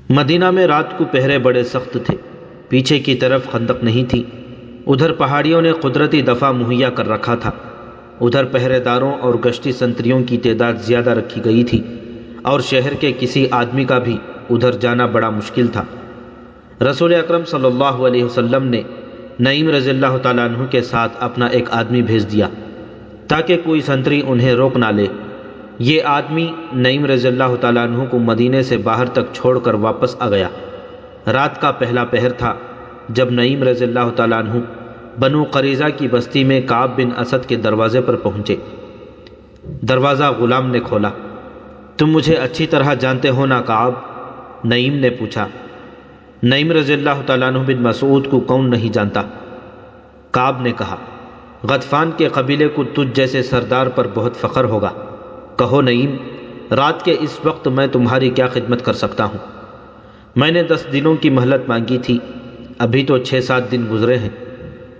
مدینہ میں رات کو پہرے بڑے سخت تھے، پیچھے کی طرف خندق نہیں تھی، ادھر پہاڑیوں نے قدرتی دفاع مہیا کر رکھا تھا، ادھر پہرے داروں اور گشتی سنتریوں کی تعداد زیادہ رکھی گئی تھی، اور شہر کے کسی آدمی کا بھی ادھر جانا بڑا مشکل تھا۔ رسول اکرم صلی اللہ علیہ وسلم نے نعیم رضی اللہ تعالیٰ عنہ کے ساتھ اپنا ایک آدمی بھیج دیا تاکہ کوئی سنتری انہیں روک نہ لے۔ یہ آدمی نعیم رضی اللہ تعالیٰ عنہ کو مدینے سے باہر تک چھوڑ کر واپس آ گیا۔ رات کا پہلا پہر تھا جب نعیم رضی اللہ تعالیٰ عنہ بنو قریظہ کی بستی میں کعب بن اسد کے دروازے پر پہنچے۔ دروازہ غلام نے کھولا۔ تم مجھے اچھی طرح جانتے ہو نا کعب؟ نعیم نے پوچھا۔ نعیم رضی اللہ تعالیٰ عنہ بن مسعود کو کون نہیں جانتا؟ کعب نے کہا، غطفان کے قبیلے کو تجھ جیسے سردار پر بہت فخر ہوگا۔ کہو نعیم، رات کے اس وقت میں تمہاری کیا خدمت کر سکتا ہوں؟ میں نے 10 دنوں کی مہلت مانگی تھی، ابھی تو 6-7 دن گزرے ہیں۔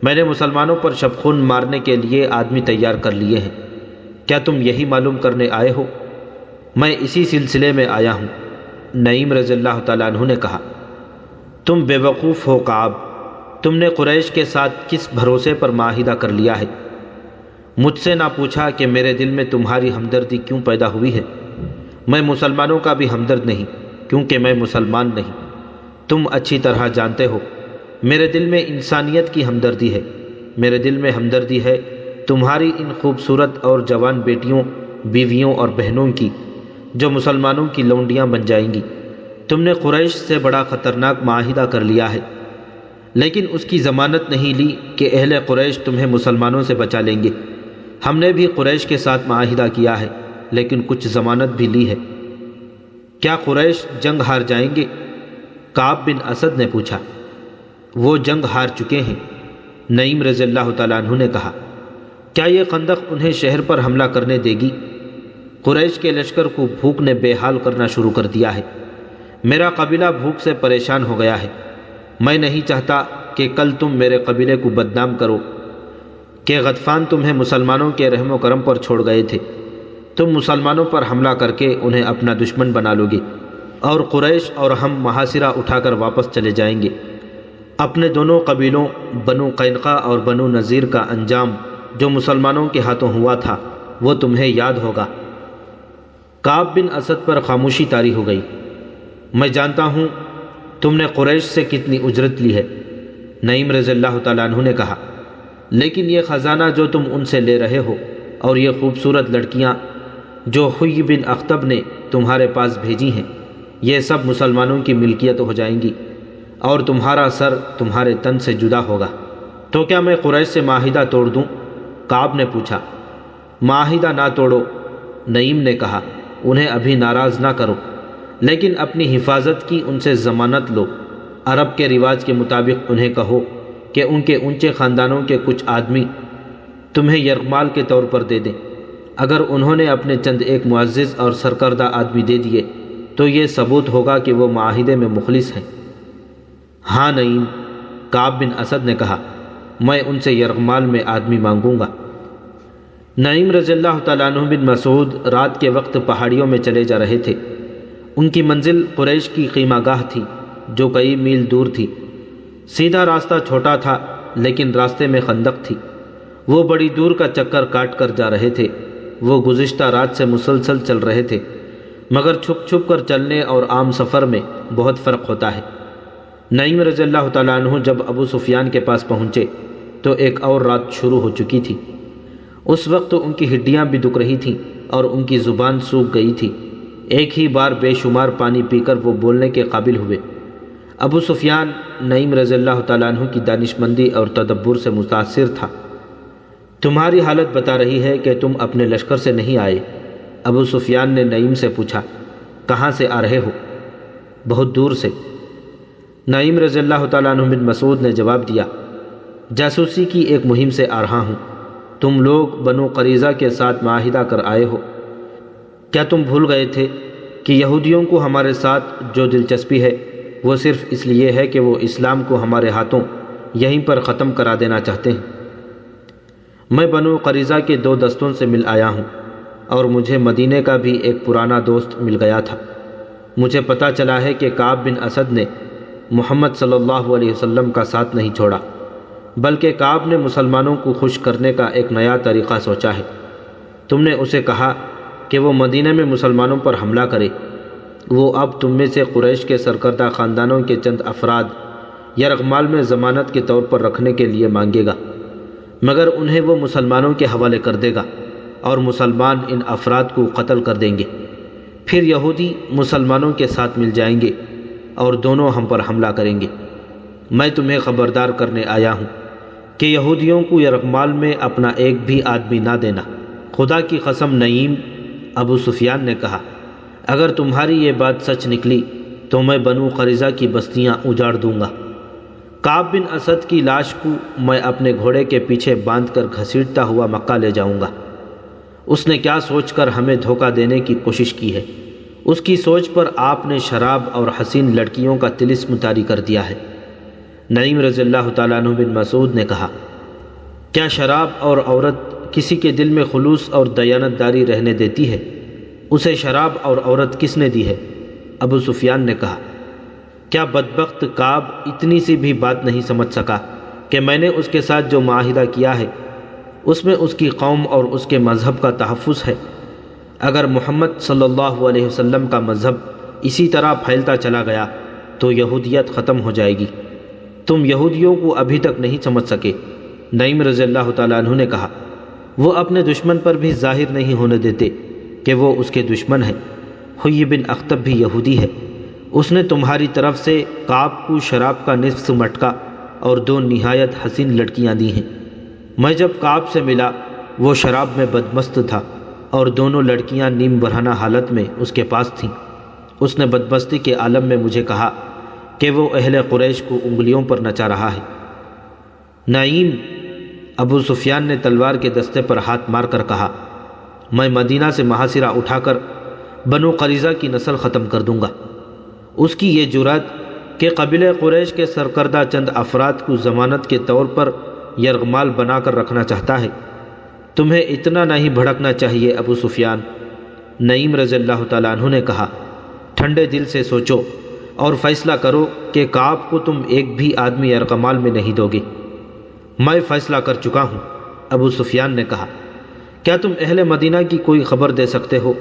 میں نے مسلمانوں پر شبخون مارنے کے لیے آدمی تیار کر لیے ہیں۔ کیا تم یہی معلوم کرنے آئے ہو؟ میں اسی سلسلے میں آیا ہوں۔ نعیم رضی اللہ تعالیٰ عنہ نے کہا، تم بے وقوف ہو کعب، تم نے قریش کے ساتھ کس بھروسے پر معاہدہ کر لیا ہے؟ مجھ سے نہ پوچھا کہ میرے دل میں تمہاری ہمدردی کیوں پیدا ہوئی ہے۔ میں مسلمانوں کا بھی ہمدرد نہیں، کیونکہ میں مسلمان نہیں۔ تم اچھی طرح جانتے ہو میرے دل میں انسانیت کی ہمدردی ہے۔ میرے دل میں ہمدردی ہے تمہاری ان خوبصورت اور جوان بیٹیوں، بیویوں اور بہنوں کی جو مسلمانوں کی لونڈیاں بن جائیں گی۔ تم نے قریش سے بڑا خطرناک معاہدہ کر لیا ہے، لیکن اس کی ضمانت نہیں لی کہ اہل قریش تمہیں مسلمانوں سے بچا لیں گے۔ ہم نے بھی قریش کے ساتھ معاہدہ کیا ہے، لیکن کچھ ضمانت بھی لی ہے۔ کیا قریش جنگ ہار جائیں گے؟ کعب بن اسد نے پوچھا۔ وہ جنگ ہار چکے ہیں، نعیم رضی اللہ تعالیٰ عنہ نے کہا۔ کیا یہ خندق انہیں شہر پر حملہ کرنے دے گی؟ قریش کے لشکر کو بھوک نے بے حال کرنا شروع کر دیا ہے۔ میرا قبیلہ بھوک سے پریشان ہو گیا ہے۔ میں نہیں چاہتا کہ کل تم میرے قبیلے کو بدنام کرو کہ غطفان تمہیں مسلمانوں کے رحم و کرم پر چھوڑ گئے تھے۔ تم مسلمانوں پر حملہ کر کے انہیں اپنا دشمن بنا لو گے، اور قریش اور ہم محاصرہ اٹھا کر واپس چلے جائیں گے۔ اپنے دونوں قبیلوں بنو قینقاع اور بنو نذیر کا انجام جو مسلمانوں کے ہاتھوں ہوا تھا وہ تمہیں یاد ہوگا۔ کعب بن اسد پر خاموشی طاری ہو گئی۔ میں جانتا ہوں تم نے قریش سے کتنی اجرت لی ہے، نعیم رضی اللہ تعالیٰ عنہ نے کہا، لیکن یہ خزانہ جو تم ان سے لے رہے ہو اور یہ خوبصورت لڑکیاں جو حی بن اخطب نے تمہارے پاس بھیجی ہیں، یہ سب مسلمانوں کی ملکیت ہو جائیں گی، اور تمہارا سر تمہارے تن سے جدا ہوگا۔ تو کیا میں قریش سے معاہدہ توڑ دوں؟ کعب نے پوچھا۔ معاہدہ نہ توڑو، نعیم نے کہا، انہیں ابھی ناراض نہ کرو، لیکن اپنی حفاظت کی ان سے ضمانت لو۔ عرب کے رواج کے مطابق انہیں کہو کہ ان کے اونچے خاندانوں کے کچھ آدمی تمہیں یرغمال کے طور پر دے دیں۔ اگر انہوں نے اپنے چند ایک معزز اور سرکردہ آدمی دے دیے تو یہ ثبوت ہوگا کہ وہ معاہدے میں مخلص ہیں۔ ہاں نعیم، کعب بن اسد نے کہا، میں ان سے یرغمال میں آدمی مانگوں گا۔ نعیم رضی اللہ تعالیٰ عنہ بن مسعود رات کے وقت پہاڑیوں میں چلے جا رہے تھے۔ ان کی منزل قریش کی خیمہ گاہ تھی جو کئی میل دور تھی۔ سیدھا راستہ چھوٹا تھا، لیکن راستے میں خندق تھی۔ وہ بڑی دور کا چکر کاٹ کر جا رہے تھے۔ وہ گزشتہ رات سے مسلسل چل رہے تھے، مگر چھپ چھپ کر چلنے اور عام سفر میں بہت فرق ہوتا ہے۔ نعیم رضی اللہ تعالیٰ عنہ جب ابو سفیان کے پاس پہنچے تو ایک اور رات شروع ہو چکی تھی۔ اس وقت ان کی ہڈیاں بھی دکھ رہی تھیں اور ان کی زبان سوکھ گئی تھی۔ ایک ہی بار بے شمار پانی پی کر وہ بولنے کے قابل ہوئے۔ ابو سفیان نعیم رضی اللہ تعالیٰ عنہ کی دانشمندی اور تدبر سے متاثر تھا۔ تمہاری حالت بتا رہی ہے کہ تم اپنے لشکر سے نہیں آئے۔ ابو سفیان نے نعیم سے پوچھا، کہاں سے آ رہے ہو؟ بہت دور سے، نعیم رضی اللہ تعالیٰ عنہ بن مسعود نے جواب دیا، جاسوسی کی ایک مہم سے آ رہا ہوں۔ تم لوگ بنو قریظہ کے ساتھ معاہدہ کر آئے ہو۔ کیا تم بھول گئے تھے کہ یہودیوں کو ہمارے ساتھ جو دلچسپی ہے وہ صرف اس لیے ہے کہ وہ اسلام کو ہمارے ہاتھوں یہیں پر ختم کرا دینا چاہتے ہیں؟ میں بنو قریظہ کے 2 دستوں سے مل آیا ہوں، اور مجھے مدینے کا بھی ایک پرانا دوست مل گیا تھا۔ مجھے پتہ چلا ہے کہ کعب بن اسد نے محمد صلی اللہ علیہ وسلم کا ساتھ نہیں چھوڑا، بلکہ کعب نے مسلمانوں کو خوش کرنے کا ایک نیا طریقہ سوچا ہے۔ تم نے اسے کہا کہ وہ مدینہ میں مسلمانوں پر حملہ کرے۔ وہ اب تم میں سے قریش کے سرکردہ خاندانوں کے چند افراد یرغمال میں ضمانت کے طور پر رکھنے کے لیے مانگے گا، مگر انہیں وہ مسلمانوں کے حوالے کر دے گا اور مسلمان ان افراد کو قتل کر دیں گے۔ پھر یہودی مسلمانوں کے ساتھ مل جائیں گے اور دونوں ہم پر حملہ کریں گے۔ میں تمہیں خبردار کرنے آیا ہوں کہ یہودیوں کو یرغمال میں اپنا ایک بھی آدمی نہ دینا۔ خدا کی قسم نعیم، ابو سفیان نے کہا، اگر تمہاری یہ بات سچ نکلی تو میں بنو قریظہ کی بستیاں اجاڑ دوں گا۔ کعب بن اسد کی لاش کو میں اپنے گھوڑے کے پیچھے باندھ کر گھسیٹتا ہوا مکہ لے جاؤں گا۔ اس نے کیا سوچ کر ہمیں دھوکہ دینے کی کوشش کی ہے؟ اس کی سوچ پر آپ نے شراب اور حسین لڑکیوں کا طلسم طاری کر دیا ہے۔ نعیم رضی اللہ تعالیٰ عنہ بن مسعود نے کہا، کیا شراب اور عورت کسی کے دل میں خلوص اور دیانت داری رہنے دیتی ہے؟ اسے شراب اور عورت کس نے دی ہے؟ ابو سفیان نے کہا، کیا بدبخت کعب اتنی سی بھی بات نہیں سمجھ سکا کہ میں نے اس کے ساتھ جو معاہدہ کیا ہے اس میں اس کی قوم اور اس کے مذہب کا تحفظ ہے؟ اگر محمد صلی اللہ علیہ وسلم کا مذہب اسی طرح پھیلتا چلا گیا تو یہودیت ختم ہو جائے گی۔ تم یہودیوں کو ابھی تک نہیں سمجھ سکے۔ نعیم رضی اللہ تعالیٰ عنہ نے کہا، وہ اپنے دشمن پر بھی ظاہر نہیں ہونے دیتے کہ وہ اس کے دشمن ہیں۔ حیی بن اخطب بھی یہودی ہے، اس نے تمہاری طرف سے کعب کو شراب کا نصف مٹکا اور 2 نہایت حسین لڑکیاں دی ہیں۔ میں جب کعب سے ملا وہ شراب میں بدمست تھا اور دونوں لڑکیاں نیم برہنہ حالت میں اس کے پاس تھیں۔ اس نے بدمستی کے عالم میں مجھے کہا کہ وہ اہل قریش کو انگلیوں پر نچا رہا ہے۔ نعیم، ابو سفیان نے تلوار کے دستے پر ہاتھ مار کر کہا، میں مدینہ سے محاصرہ اٹھا کر بنو قریظہ کی نسل ختم کر دوں گا۔ اس کی یہ جرات کہ قبیلہ قریش کے سرکردہ چند افراد کو ضمانت کے طور پر یرغمال بنا کر رکھنا چاہتا ہے۔ تمہیں اتنا نہیں بھڑکنا چاہیے ابو سفیان۔ نعیم رضی اللہ تعالیٰ عنہ نے کہا، ٹھنڈے دل سے سوچو اور فیصلہ کرو کہ کعب کو تم ایک بھی آدمی یرغمال میں نہیں دو گے۔ میں فیصلہ کر چکا ہوں، ابو سفیان نے کہا، کیا تم اہل مدینہ کی کوئی خبر دے سکتے ہو؟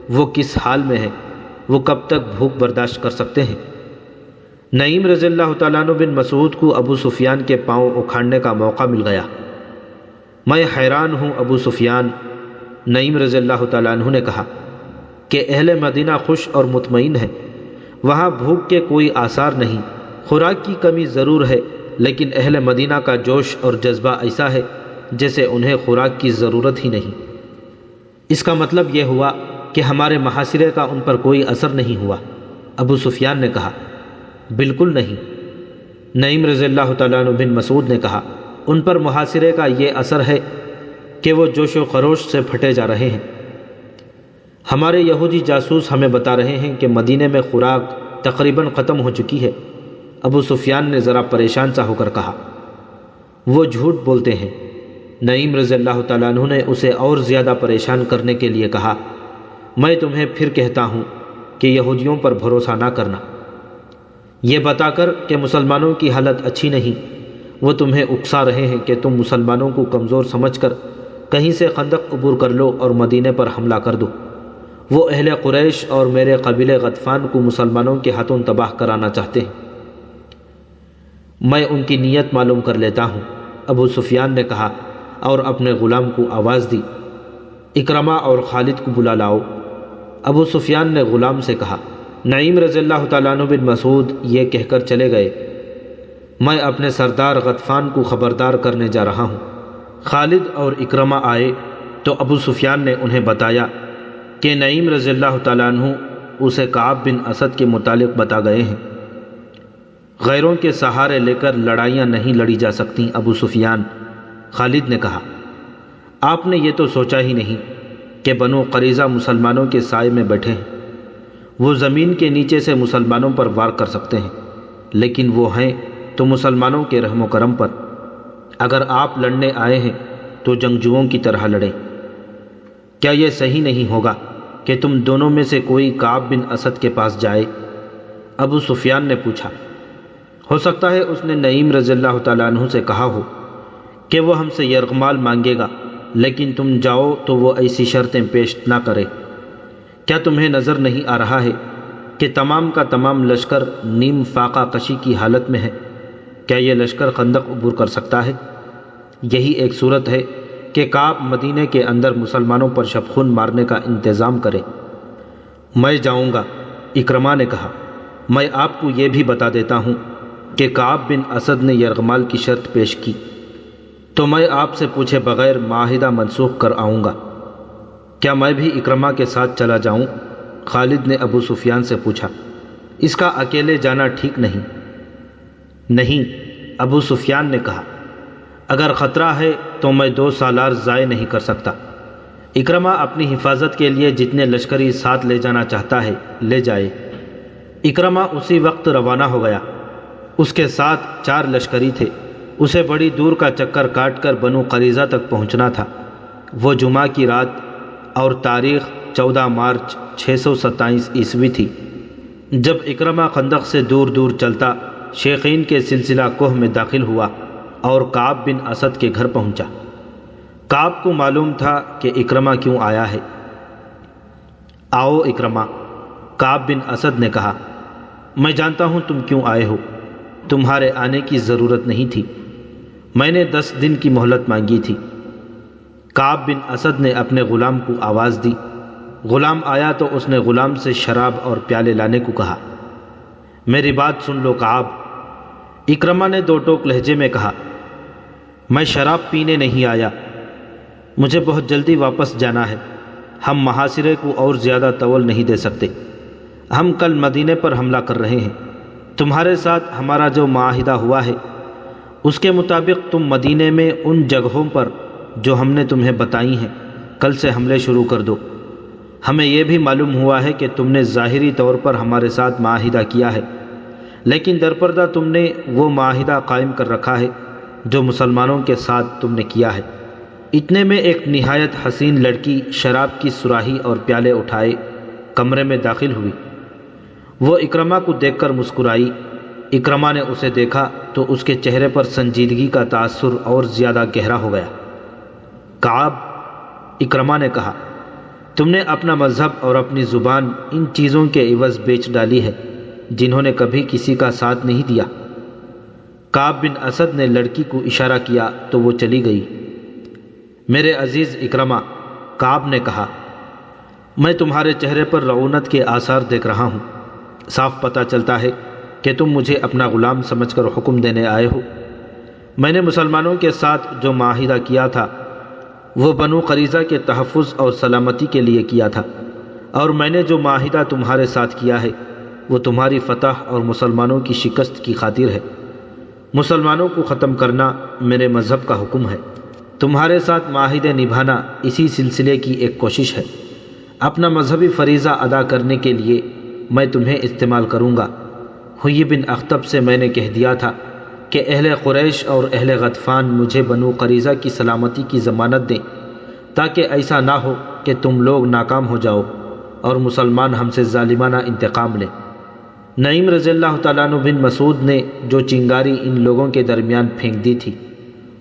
وہ کس حال میں ہے؟ وہ کب تک بھوک برداشت کر سکتے ہیں؟ نعیم رضی اللہ تعالیٰ عنہ بن مسعود کو ابو سفیان کے پاؤں اکھاڑنے کا موقع مل گیا۔ میں حیران ہوں ابو سفیان، نعیم رضی اللہ تعالیٰ عنہ نے کہا، کہ اہل مدینہ خوش اور مطمئن ہے، وہاں بھوک کے کوئی آثار نہیں۔ خوراک کی کمی ضرور ہے، لیکن اہل مدینہ کا جوش اور جذبہ ایسا ہے جیسے انہیں خوراک کی ضرورت ہی نہیں۔ اس کا مطلب یہ ہوا کہ ہمارے محاصرے کا ان پر کوئی اثر نہیں ہوا؟ ابو سفیان نے کہا، بالکل نہیں۔ نعیم رضی اللہ تعالیٰ عنہ بن مسعود نے کہا، ان پر محاصرے کا یہ اثر ہے کہ وہ جوش و خروش سے پھٹے جا رہے ہیں۔ ہمارے یہودی جاسوس ہمیں بتا رہے ہیں کہ مدینے میں خوراک تقریباً ختم ہو چکی ہے۔ ابو سفیان نے ذرا پریشان سا ہو کر کہا، وہ جھوٹ بولتے ہیں۔ نعیم رضی اللہ تعالیٰ عنہ نے اسے اور زیادہ پریشان کرنے کے لیے کہا، میں تمہیں پھر کہتا ہوں کہ یہودیوں پر بھروسہ نہ کرنا۔ یہ بتا کر کہ مسلمانوں کی حالت اچھی نہیں، وہ تمہیں اکسا رہے ہیں کہ تم مسلمانوں کو کمزور سمجھ کر کہیں سے خندق عبور کر لو اور مدینے پر حملہ کر دو۔ وہ اہل قریش اور میرے قبیلے غطفان کو مسلمانوں کے ہاتھوں تباہ کرانا چاہتے ہیں۔ میں ان کی نیت معلوم کر لیتا ہوں، ابو سفیان نے کہا اور اپنے غلام کو آواز دی، اکرمہ اور خالد کو بلا لاؤ۔ ابو سفیان نے غلام سے کہا۔ نعیم رضی اللہ تعالیٰ عنہ بن مسعود یہ کہہ کر چلے گئے، میں اپنے سردار غطفان کو خبردار کرنے جا رہا ہوں۔ خالد اور اکرمہ آئے تو ابو سفیان نے انہیں بتایا کہ نعیم رضی اللہ تعالیٰ عنہ اسے کعب بن اسد کے متعلق بتا گئے ہیں۔ غیروں کے سہارے لے کر لڑائیاں نہیں لڑی جا سکتیں ابو سفیان، خالد نے کہا۔ آپ نے یہ تو سوچا ہی نہیں کہ بنو قریظہ مسلمانوں کے سائے میں بیٹھے ہیں، وہ زمین کے نیچے سے مسلمانوں پر وار کر سکتے ہیں، لیکن وہ ہیں تو مسلمانوں کے رحم و کرم پر۔ اگر آپ لڑنے آئے ہیں تو جنگجوؤں کی طرح لڑیں۔ کیا یہ صحیح نہیں ہوگا کہ تم دونوں میں سے کوئی کعب بن اسد کے پاس جائے؟ ابو سفیان نے پوچھا۔ ہو سکتا ہے اس نے نعیم رضی اللہ تعالیٰ عنہ سے کہا ہو کہ وہ ہم سے یرغمال مانگے گا، لیکن تم جاؤ تو وہ ایسی شرطیں پیش نہ کرے۔ کیا تمہیں نظر نہیں آ رہا ہے کہ تمام کا تمام لشکر نیم فاقہ کشی کی حالت میں ہے؟ کیا یہ لشکر خندق عبور کر سکتا ہے؟ یہی ایک صورت ہے کہ کعب مدینے کے اندر مسلمانوں پر شبخون مارنے کا انتظام کرے۔ میں جاؤں گا، اکرمہ نے کہا۔ میں آپ کو یہ بھی بتا دیتا ہوں کہ کعب بن اسد نے یرغمال کی شرط پیش کی تو میں آپ سے پوچھے بغیر معاہدہ منسوخ کر آؤں گا۔ کیا میں بھی اکرمہ کے ساتھ چلا جاؤں؟ خالد نے ابو سفیان سے پوچھا۔ اس کا اکیلے جانا ٹھیک نہیں۔ نہیں، ابو سفیان نے کہا، اگر خطرہ ہے تو میں 2 سالار ضائع نہیں کر سکتا۔ اکرمہ اپنی حفاظت کے لیے جتنے لشکری ساتھ لے جانا چاہتا ہے لے جائے۔ اکرمہ اسی وقت روانہ ہو گیا۔ اس کے ساتھ 4 لشکری تھے۔ اسے بڑی دور کا چکر کاٹ کر بنو قریظہ تک پہنچنا تھا۔ وہ جمعہ کی رات اور تاریخ 14 مارچ 627 عیسوی تھی جب اکرمہ خندق سے دور دور چلتا شیخین کے سلسلہ کوہ میں داخل ہوا اور کعب بن اسد کے گھر پہنچا۔ کعب کو معلوم تھا کہ اکرمہ کیوں آیا ہے۔ آؤ اکرمہ، کعب بن اسد نے کہا، میں جانتا ہوں تم کیوں آئے ہو۔ تمہارے آنے کی ضرورت نہیں تھی، میں نے 10 دن کی مہلت مانگی تھی۔ کعب بن اسد نے اپنے غلام کو آواز دی۔ غلام آیا تو اس نے غلام سے شراب اور پیالے لانے کو کہا۔ میری بات سن لو کعب، اکرمہ نے 2 ٹوک لہجے میں کہا، میں شراب پینے نہیں آیا، مجھے بہت جلدی واپس جانا ہے۔ ہم محاصرے کو اور زیادہ طول نہیں دے سکتے۔ ہم کل مدینے پر حملہ کر رہے ہیں۔ تمہارے ساتھ ہمارا جو معاہدہ ہوا ہے اس کے مطابق تم مدینے میں ان جگہوں پر جو ہم نے تمہیں بتائی ہیں کل سے حملے شروع کر دو۔ ہمیں یہ بھی معلوم ہوا ہے کہ تم نے ظاہری طور پر ہمارے ساتھ معاہدہ کیا ہے، لیکن درپردہ تم نے وہ معاہدہ قائم کر رکھا ہے جو مسلمانوں کے ساتھ تم نے کیا ہے۔ اتنے میں ایک نہایت حسین لڑکی شراب کی سراہی اور پیالے اٹھائے کمرے میں داخل ہوئی۔ وہ اکرمہ کو دیکھ کر مسکرائی۔ اکرمہ نے اسے دیکھا تو اس کے چہرے پر سنجیدگی کا تاثر اور زیادہ گہرا ہو گیا۔ کعب، اکرمہ نے کہا، تم نے اپنا مذہب اور اپنی زبان ان چیزوں کے عوض بیچ ڈالی ہے جنہوں نے کبھی کسی کا ساتھ نہیں دیا۔ کعب بن اسد نے لڑکی کو اشارہ کیا تو وہ چلی گئی۔ میرے عزیز اکرمہ، کعب نے کہا، میں تمہارے چہرے پر رعونت کے آثار دیکھ رہا ہوں۔ صاف پتہ چلتا ہے کہ تم مجھے اپنا غلام سمجھ کر حکم دینے آئے ہو۔ میں نے مسلمانوں کے ساتھ جو معاہدہ کیا تھا وہ بنو قریظہ کے تحفظ اور سلامتی کے لیے کیا تھا، اور میں نے جو معاہدہ تمہارے ساتھ کیا ہے وہ تمہاری فتح اور مسلمانوں کی شکست کی خاطر ہے۔ مسلمانوں کو ختم کرنا میرے مذہب کا حکم ہے۔ تمہارے ساتھ معاہدے نبھانا اسی سلسلے کی ایک کوشش ہے۔ اپنا مذہبی فریضہ ادا کرنے کے لیے میں تمہیں استعمال کروں گا۔ حیی بن اخطب سے میں نے کہہ دیا تھا کہ اہل قریش اور اہل غطفان مجھے بنو قریظہ کی سلامتی کی ضمانت دیں، تاکہ ایسا نہ ہو کہ تم لوگ ناکام ہو جاؤ اور مسلمان ہم سے ظالمانہ انتقام لیں۔ نعیم رضی اللہ تعالیٰ عنہ بن مسعود نے جو چنگاری ان لوگوں کے درمیان پھینک دی تھی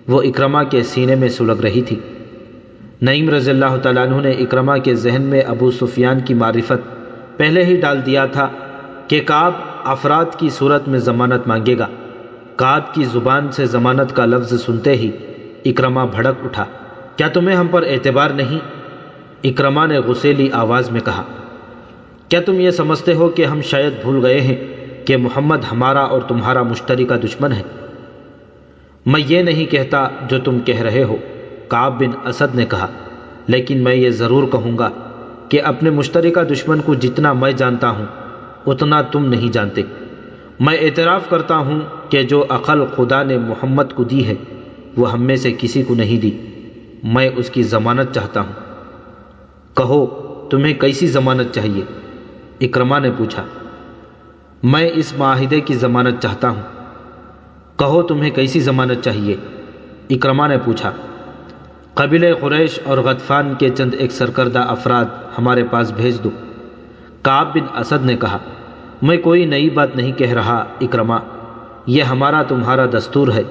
وہ اکرمہ کے سینے میں سلگ رہی تھی۔ نعیم رضی اللہ تعالیٰ عنہ نے اکرمہ کے ذہن میں ابو سفیان کی معرفت پہلے ہی ڈال دیا تھا کہ کعب افراد کی صورت میں ضمانت مانگے گا۔ کعب کی زبان سے ضمانت کا لفظ سنتے ہی اکرمہ بھڑک اٹھا۔ کیا تمہیں ہم پر اعتبار نہیں؟ اکرمہ نے غصیلی آواز میں کہا، کیا تم یہ سمجھتے ہو کہ ہم شاید بھول گئے ہیں کہ محمد ہمارا اور تمہارا مشترکہ دشمن ہے؟ میں یہ نہیں کہتا جو تم کہہ رہے ہو، کعب بن اسد نے کہا، لیکن میں یہ ضرور کہوں گا کہ اپنے مشترکہ دشمن کو جتنا میں جانتا ہوں اتنا تم نہیں جانتے۔ میں اعتراف کرتا ہوں کہ جو عقل خدا نے محمد کو دی ہے وہ ہم میں سے کسی کو نہیں دی۔ میں اس کی ضمانت چاہتا ہوں۔ کہو تمہیں کیسی ضمانت چاہیے؟ اکرمہ نے پوچھا۔ میں اس معاہدے کی ضمانت چاہتا ہوں۔ کہو تمہیں کیسی ضمانت چاہیے؟ اکرمہ نے پوچھا۔ قبیلہ قریش اور غطفان کے چند ایک سرکردہ افراد ہمارے پاس بھیج دو۔ کعب بن اسد نے کہا، میں کوئی نئی بات نہیں کہہ رہا اکرمہ، یہ ہمارا تمہارا دستور ہے،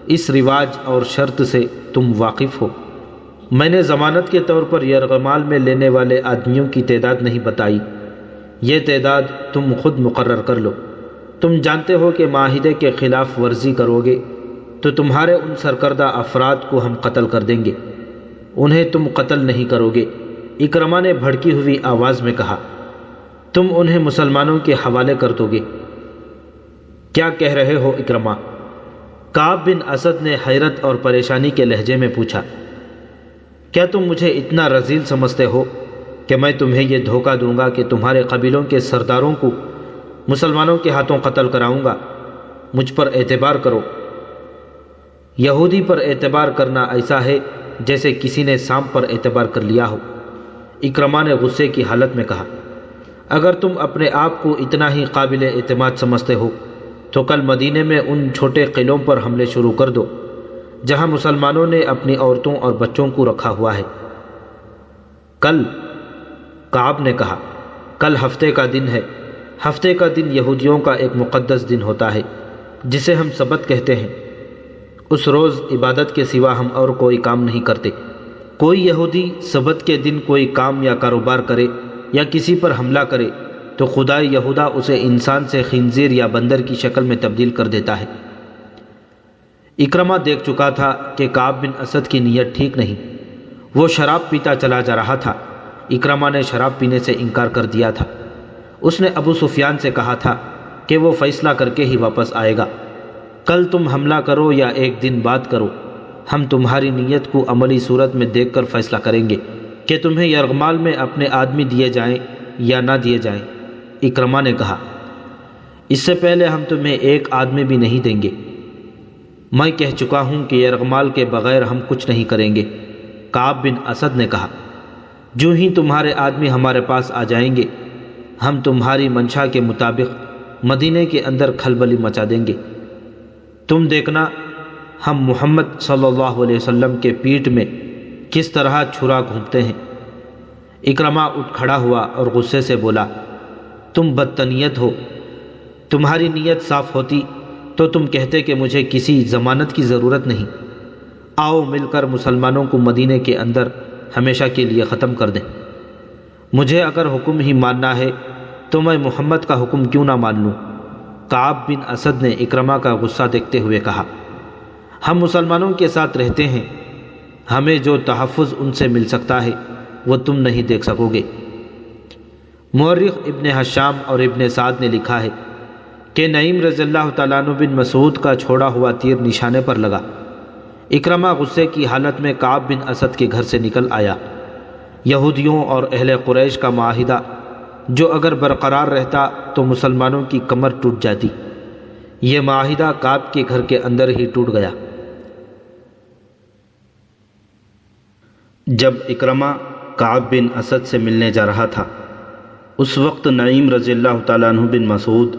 اس رواج اور شرط سے تم واقف ہو۔ میں نے ضمانت کے طور پر یرغمال میں لینے والے آدمیوں کی تعداد نہیں بتائی، یہ تعداد تم خود مقرر کر لو۔ تم جانتے ہو کہ معاہدے کے خلاف ورزی کرو گے تو تمہارے ان سرکردہ افراد کو ہم قتل کر دیں گے، انہیں تم قتل نہیں کرو گے۔ اکرمہ نے بھڑکی ہوئی آواز میں کہا، تم انہیں مسلمانوں کے حوالے کر دو گے؟ کیا کہہ رہے ہو اکرمہ؟ کعب بن اسد نے حیرت اور پریشانی کے لہجے میں پوچھا، کیا تم مجھے اتنا رذیل سمجھتے ہو کہ میں تمہیں یہ دھوکہ دوں گا کہ تمہارے قبیلوں کے سرداروں کو مسلمانوں کے ہاتھوں قتل کراؤں گا؟ مجھ پر اعتبار کرو۔ یہودی پر اعتبار کرنا ایسا ہے جیسے کسی نے سانپ پر اعتبار کر لیا ہو۔ اکرمہ نے غصے کی حالت میں کہا، اگر تم اپنے آپ کو اتنا ہی قابل اعتماد سمجھتے ہو تو کل مدینے میں ان چھوٹے قلعوں پر حملے شروع کر دو جہاں مسلمانوں نے اپنی عورتوں اور بچوں کو رکھا ہوا ہے۔ کل؟ کعب نے کہا، کل ہفتے کا دن ہے۔ ہفتے کا دن یہودیوں کا ایک مقدس دن ہوتا ہے جسے ہم سبت کہتے ہیں۔ اس روز عبادت کے سوا ہم اور کوئی کام نہیں کرتے۔ کوئی یہودی سبت کے دن کوئی کام یا کاروبار کرے یا کسی پر حملہ کرے تو خدائے یہودا اسے انسان سے خنزیر یا بندر کی شکل میں تبدیل کر دیتا ہے۔ اکرمہ دیکھ چکا تھا کہ کعب بن اسد کی نیت ٹھیک نہیں، وہ شراب پیتا چلا جا رہا تھا۔ اکرمہ نے شراب پینے سے انکار کر دیا تھا۔ اس نے ابو سفیان سے کہا تھا کہ وہ فیصلہ کر کے ہی واپس آئے گا۔ کل تم حملہ کرو یا ایک دن بعد کرو، ہم تمہاری نیت کو عملی صورت میں دیکھ کر فیصلہ کریں گے کہ تمہیں یرغمال میں اپنے آدمی دیے جائیں یا نہ دیے جائیں۔ اکرمہ نے کہا، اس سے پہلے ہم تمہیں ایک آدمی بھی نہیں دیں گے۔ میں کہہ چکا ہوں کہ یرغمال کے بغیر ہم کچھ نہیں کریں گے۔ کعب بن اسد نے کہا، جو ہی تمہارے آدمی ہمارے پاس آ جائیں گے ہم تمہاری منشا کے مطابق مدینے کے اندر کھلبلی مچا دیں گے۔ تم دیکھنا ہم محمد صلی اللہ علیہ وسلم کے پیٹھ میں کس طرح چھرا گھونپتے ہیں۔ اکرمہ اٹھ کھڑا ہوا اور غصے سے بولا، تم بدتنیت ہو۔ تمہاری نیت صاف ہوتی تو تم کہتے کہ مجھے کسی ضمانت کی ضرورت نہیں، آؤ مل کر مسلمانوں کو مدینے کے اندر ہمیشہ کے لیے ختم کر دیں۔ مجھے اگر حکم ہی ماننا ہے تو میں محمد کا حکم کیوں نہ مان لوں؟ کعب بن اسد نے اکرمہ کا غصہ دیکھتے ہوئے کہا، ہم مسلمانوں کے ساتھ رہتے ہیں، ہمیں جو تحفظ ان سے مل سکتا ہے وہ تم نہیں دیکھ سکو گے۔ مورخ ابن حشام اور ابن سعد نے لکھا ہے کہ نعیم رضی اللہ تعالیٰ عنہ بن مسعود کا چھوڑا ہوا تیر نشانے پر لگا۔ اکرمہ غصے کی حالت میں کعب بن اسد کے گھر سے نکل آیا۔ یہودیوں اور اہل قریش کا معاہدہ جو اگر برقرار رہتا تو مسلمانوں کی کمر ٹوٹ جاتی، یہ معاہدہ کعب کے گھر کے اندر ہی ٹوٹ گیا۔ جب اکرمہ کعب بن اسد سے ملنے جا رہا تھا اس وقت نعیم رضی اللہ تعالیٰ عنہ بن مسعود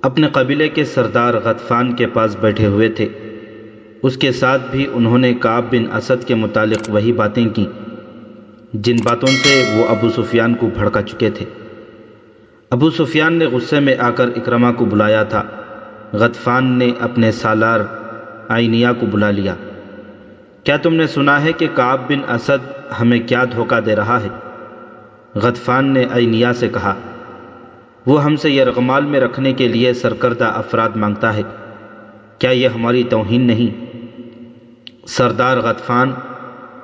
اپنے قبیلے کے سردار غطفان کے پاس بیٹھے ہوئے تھے۔ اس کے ساتھ بھی انہوں نے کعب بن اسد کے متعلق وہی باتیں کی جن باتوں سے وہ ابو سفیان کو بھڑکا چکے تھے۔ ابو سفیان نے غصے میں آ کر اکرمہ کو بلایا تھا۔ غطفان نے اپنے سالار عینیہ کو بلا لیا۔ کیا تم نے سنا ہے کہ کعب بن اسد ہمیں کیا دھوکہ دے رہا ہے؟ غطفان نے عینیہ سے کہا، وہ ہم سے یرغمال میں رکھنے کے لیے سرکردہ افراد مانگتا ہے، کیا یہ ہماری توہین نہیں؟ سردار غطفان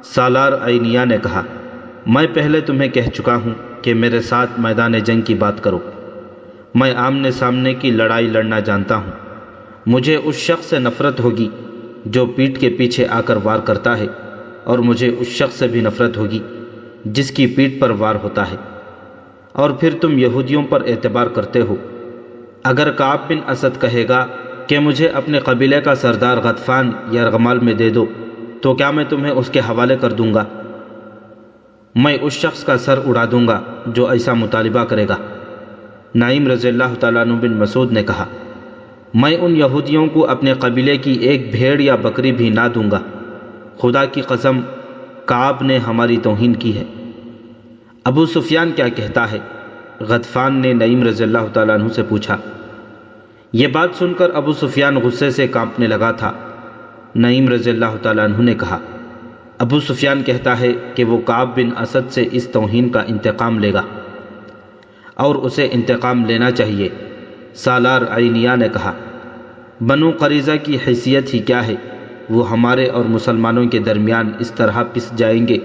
سالار عینیہ نے کہا، میں پہلے تمہیں کہہ چکا ہوں کہ میرے ساتھ میدان جنگ کی بات کرو، میں آمنے سامنے کی لڑائی لڑنا جانتا ہوں۔ مجھے اس شخص سے نفرت ہوگی جو پیٹھ کے پیچھے آ کر وار کرتا ہے، اور مجھے اس شخص سے بھی نفرت ہوگی جس کی پیٹھ پر وار ہوتا ہے۔ اور پھر تم یہودیوں پر اعتبار کرتے ہو۔ اگر کعب بن اسد کہے گا کہ مجھے اپنے قبیلے کا سردار غطفان یرغمال میں دے دو تو کیا میں تمہیں اس کے حوالے کر دوں گا؟ میں اس شخص کا سر اڑا دوں گا جو ایسا مطالبہ کرے گا۔ نعیم رضی اللہ تعالیٰ عنہ بن مسعود نے کہا، میں ان یہودیوں کو اپنے قبیلے کی ایک بھیڑ یا بکری بھی نہ دوں گا۔ خدا کی قسم کعب نے ہماری توہین کی ہے۔ ابو سفیان کیا کہتا ہے؟ غطفان نے نعیم رضی اللہ تعالیٰ عنہ سے پوچھا۔ یہ بات سن کر ابو سفیان غصے سے کانپنے لگا تھا۔ نعیم رضی اللہ تعالیٰ عنہ نے کہا، ابو سفیان کہتا ہے کہ وہ کعب بن اسد سے اس توہین کا انتقام لے گا اور اسے انتقام لینا چاہیے۔ سالار عینیہ نے کہا، بنو قریظہ کی حیثیت ہی کیا ہے؟ وہ ہمارے اور مسلمانوں کے درمیان اس طرح پس جائیں گے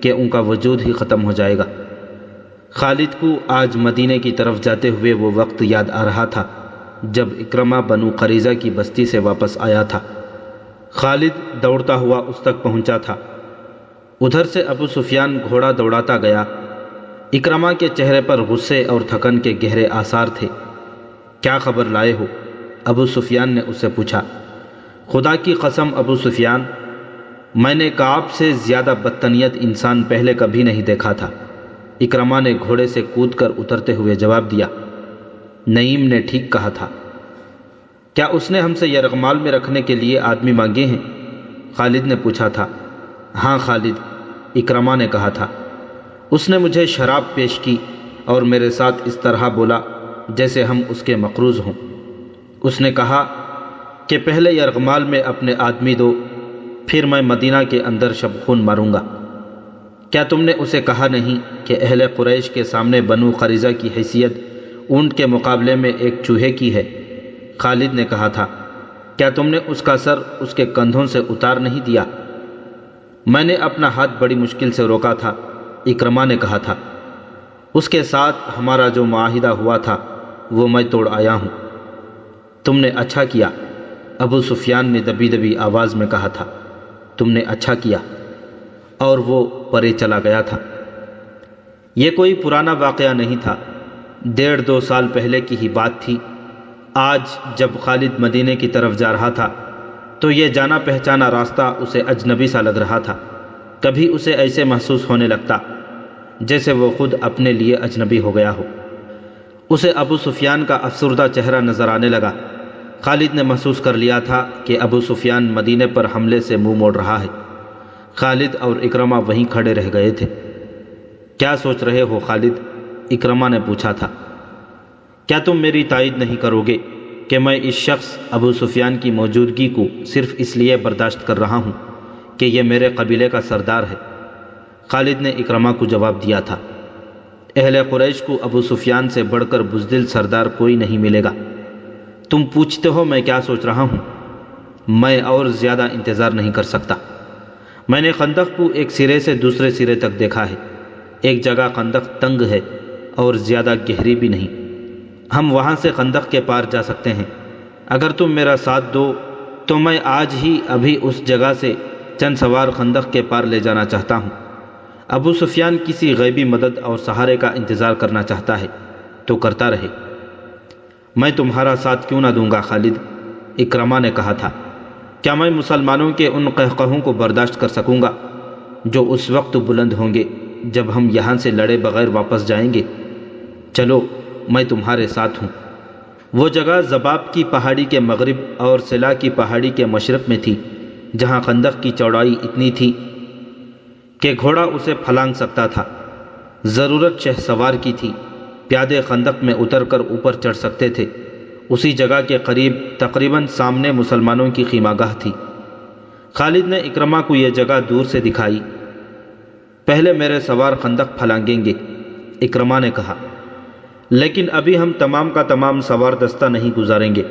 کہ ان کا وجود ہی ختم ہو جائے گا۔ خالد کو آج مدینے کی طرف جاتے ہوئے وہ وقت یاد آ رہا تھا جب اکرمہ بنو قریظہ کی بستی سے واپس آیا تھا۔ خالد دوڑتا ہوا اس تک پہنچا تھا۔ ادھر سے ابو سفیان گھوڑا دوڑاتا گیا۔ اکرمہ کے چہرے پر غصے اور تھکن کے گہرے آثار تھے۔ کیا خبر لائے ہو؟ ابو سفیان نے اس سے پوچھا۔ خدا کی قسم ابو سفیان، میں نے کعب سے زیادہ بدتنیت انسان پہلے کبھی نہیں دیکھا تھا، اکرمہ نے گھوڑے سے کود کر اترتے ہوئے جواب دیا۔ نعیم نے ٹھیک کہا تھا۔ کیا اس نے ہم سے یرغمال میں رکھنے کے لیے آدمی مانگے ہیں؟ خالد نے پوچھا تھا۔ ہاں خالد، اکرمہ نے کہا تھا۔ اس نے مجھے شراب پیش کی اور میرے ساتھ اس طرح بولا جیسے ہم اس کے مقروض ہوں۔ اس نے کہا کہ پہلے یرغمال میں اپنے آدمی دو، پھر میں مدینہ کے اندر شب خون ماروں گا۔ کیا تم نے اسے کہا نہیں کہ اہل قریش کے سامنے بنو قریظہ کی حیثیت اونٹ کے مقابلے میں ایک چوہے کی ہے؟ خالد نے کہا تھا۔ کیا تم نے اس کا سر اس کے کندھوں سے اتار نہیں دیا؟ میں نے اپنا ہاتھ بڑی مشکل سے روکا تھا، اکرمہ نے کہا تھا۔ اس کے ساتھ ہمارا جو معاہدہ ہوا تھا وہ میں توڑ آیا ہوں۔ تم نے اچھا کیا، ابو سفیان نے دبی دبی آواز میں کہا تھا۔ تم نے اچھا کیا، اور وہ پرے چلا گیا تھا۔ یہ کوئی پرانا واقعہ نہیں تھا، 1.5-2 سال پہلے کی ہی بات تھی۔ آج جب خالد مدینے کی طرف جا رہا تھا تو یہ جانا پہچانا راستہ اسے اجنبی سا لگ رہا تھا۔ کبھی اسے ایسے محسوس ہونے لگتا جیسے وہ خود اپنے لیے اجنبی ہو گیا ہو۔ اسے ابو سفیان کا افسردہ چہرہ نظر آنے لگا۔ خالد نے محسوس کر لیا تھا کہ ابو سفیان مدینے پر حملے سے منہ موڑ رہا ہے۔ خالد اور اکرمہ وہیں کھڑے رہ گئے تھے۔ کیا سوچ رہے ہو خالد؟ اکرمہ نے پوچھا تھا۔ کیا تم میری تائید نہیں کرو گے کہ میں اس شخص ابو سفیان کی موجودگی کو صرف اس لیے برداشت کر رہا ہوں کہ یہ میرے قبیلے کا سردار ہے؟ خالد نے اکرمہ کو جواب دیا تھا۔ اہل قریش کو ابو سفیان سے بڑھ کر بزدل سردار کوئی نہیں ملے گا۔ تم پوچھتے ہو میں کیا سوچ رہا ہوں؟ میں اور زیادہ انتظار نہیں کر سکتا۔ میں نے خندق کو ایک سرے سے دوسرے سرے تک دیکھا ہے۔ ایک جگہ خندق تنگ ہے اور زیادہ گہری بھی نہیں، ہم وہاں سے خندق کے پار جا سکتے ہیں۔ اگر تم میرا ساتھ دو تو میں آج ہی ابھی اس جگہ سے چند سوار خندق کے پار لے جانا چاہتا ہوں۔ ابو سفیان کسی غیبی مدد اور سہارے کا انتظار کرنا چاہتا ہے تو کرتا رہے، میں تمہارا ساتھ کیوں نہ دوں گا خالد، اکرمہ نے کہا تھا۔ کیا میں مسلمانوں کے ان قہقہوں کو برداشت کر سکوں گا جو اس وقت بلند ہوں گے جب ہم یہاں سے لڑے بغیر واپس جائیں گے؟ چلو میں تمہارے ساتھ ہوں۔ وہ جگہ زباب کی پہاڑی کے مغرب اور سلا کی پہاڑی کے مشرق میں تھی، جہاں خندق کی چوڑائی اتنی تھی کہ گھوڑا اسے پھلانگ سکتا تھا۔ ضرورت شہ سوار کی تھی، پیادے خندق میں اتر کر اوپر چڑھ سکتے تھے۔ اسی جگہ کے قریب تقریباً سامنے مسلمانوں کی خیمہ گاہ تھی۔ خالد نے اکرمہ کو یہ جگہ دور سے دکھائی۔ پہلے میرے سوار خندق پھلانگیں گے، اکرمہ نے کہا، لیکن ابھی ہم تمام کا تمام سوار دستہ نہیں گزاریں گے۔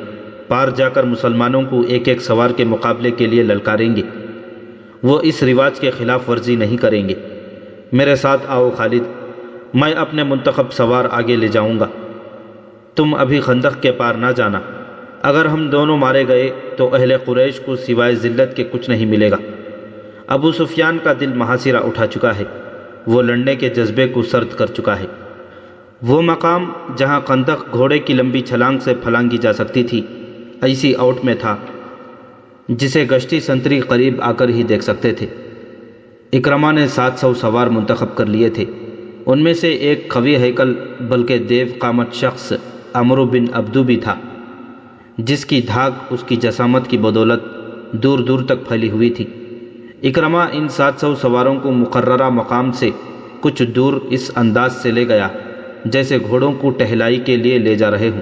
پار جا کر مسلمانوں کو ایک ایک سوار کے مقابلے کے لیے للکاریں گے۔ وہ اس رواج کے خلاف ورزی نہیں کریں گے۔ میرے ساتھ آؤ خالد، میں اپنے منتخب سوار آگے لے جاؤں گا۔ تم ابھی خندق کے پار نہ جانا، اگر ہم دونوں مارے گئے تو اہل قریش کو سوائے ذلت کے کچھ نہیں ملے گا۔ ابو سفیان کا دل محاصرہ اٹھا چکا ہے، وہ لڑنے کے جذبے کو سرد کر چکا ہے۔ وہ مقام جہاں خندق گھوڑے کی لمبی چھلانگ سے پھلانگی جا سکتی تھی، ایسی اوٹ میں تھا جسے گشتی سنتری قریب آ کر ہی دیکھ سکتے تھے۔ اکرمہ نے 700 سوار منتخب کر لیے تھے۔ ان میں سے ایک قوی ہیکل بلکہ دیو قامت شخص عمرو بن عبدو بھی تھا، جس کی دھاک اس کی جسامت کی بدولت دور دور تک پھیلی ہوئی تھی۔ اکرمہ ان 700 سواروں کو مقررہ مقام سے کچھ دور اس انداز سے لے گیا جیسے گھوڑوں کو ٹہلائی کے لیے لے جا رہے ہوں۔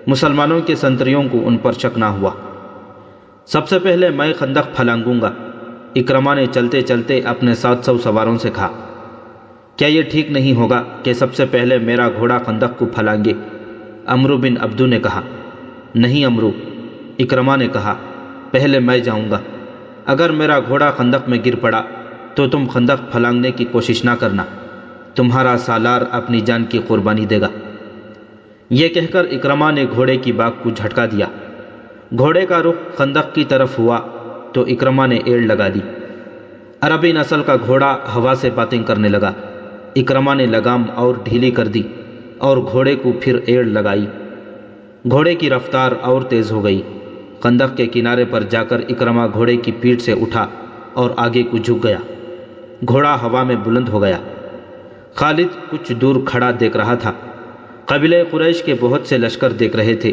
مسلمانوں کے سنتریوں کو ان پر شک نہ ہوا۔ سب سے پہلے میں خندق پھلانگوں گا، اکرمہ نے چلتے چلتے اپنے 700 سواروں سے کہا۔ کیا یہ ٹھیک نہیں ہوگا کہ سب سے پہلے میرا گھوڑا خندق کو پھلانگے؟ عمرو بن عبدو نے کہا۔ نہیں عمرو، اکرمہ نے کہا، پہلے میں جاؤں گا۔ اگر میرا گھوڑا خندق میں گر پڑا تو تم خندق پھلانگنے کی کوشش نہ کرنا، تمہارا سالار اپنی جان کی قربانی دے گا۔ یہ کہہ کر اکرمہ نے گھوڑے کی باگ کو جھٹکا دیا۔ گھوڑے کا رخ خندق کی طرف ہوا تو اکرمہ نے ایڑ لگا دی۔ عربی نسل کا گھوڑا ہوا سے باتیں کرنے لگا۔ اکرمہ نے لگام اور ڈھیلی کر دی اور گھوڑے کو پھر ایڑ لگائی۔ گھوڑے کی رفتار اور تیز ہو گئی۔ خندق کے کنارے پر جا کر اکرمہ گھوڑے کی پیٹھ سے اٹھا اور آگے کو جھک گیا۔ گھوڑا ہوا میں بلند ہو گیا۔ خالد کچھ دور کھڑا دیکھ رہا تھا۔ قبیلہ قریش کے بہت سے لشکر دیکھ رہے تھے،